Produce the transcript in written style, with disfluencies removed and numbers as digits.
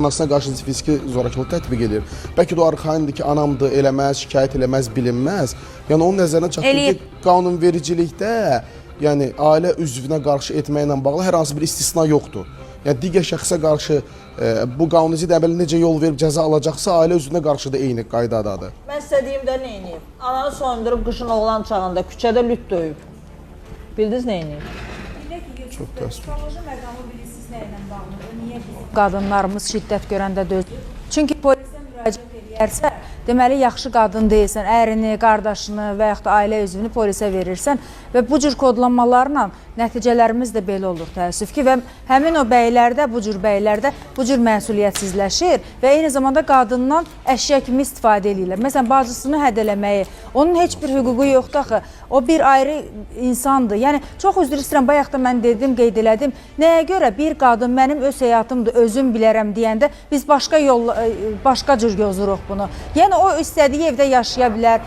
Anasına qarşı fiziki zorakılıq tətbiq edir. Bəlkə də o arxayındır ki, anamdır, eləməz, şikayət eləməz, bilinməz. Yəni onun nəzərinə çatdır ki, qanunvericilikdə yəni ailə üzvünə qarşı etməklə bağlı hər hansı bir istisna yoxdur. Yəni digər şəxsə qarşı bu qanunici də əvvəl necə yol verib cəza alacaqsa, ailə üzvünə qarşı da eyni qaydadadır. Mən istədiyimdə nə edeyim? Ananı soyundurub qışın oğlan çağında küçədə lüt döyüb. Bildiniz nə edeyim? Çox təəssüf. Qadınlarımız şiddət görəndə dözür. Çünki polisə müraciət edərsə, deməli yaxşı qadın deyilsən, ərini, qardaşını və yaxud da ailə üzvünü polisə verirsən və bu cür kodlanmalarla nəticələrimiz də belə olur təəssüf ki və həmin o bəylərdə, bu cür məsuliyyətsizləşir və eyni zamanda qadından əşya kimi istifadə edirlər. Məsələn, bacısını hədələməyi, onun heç bir hüququ yoxdur axı. O bir ayrı insandır. Yəni, çox üzr istəyirəm, bayaq da mən dedim, qeyd elədim. Nəyə görə bir qadın mənim öz həyatımdır, özüm bilərəm deyəndə biz başqa cür yozuruq bunu. Yəni, o istədiyi evdə yaşaya bilər.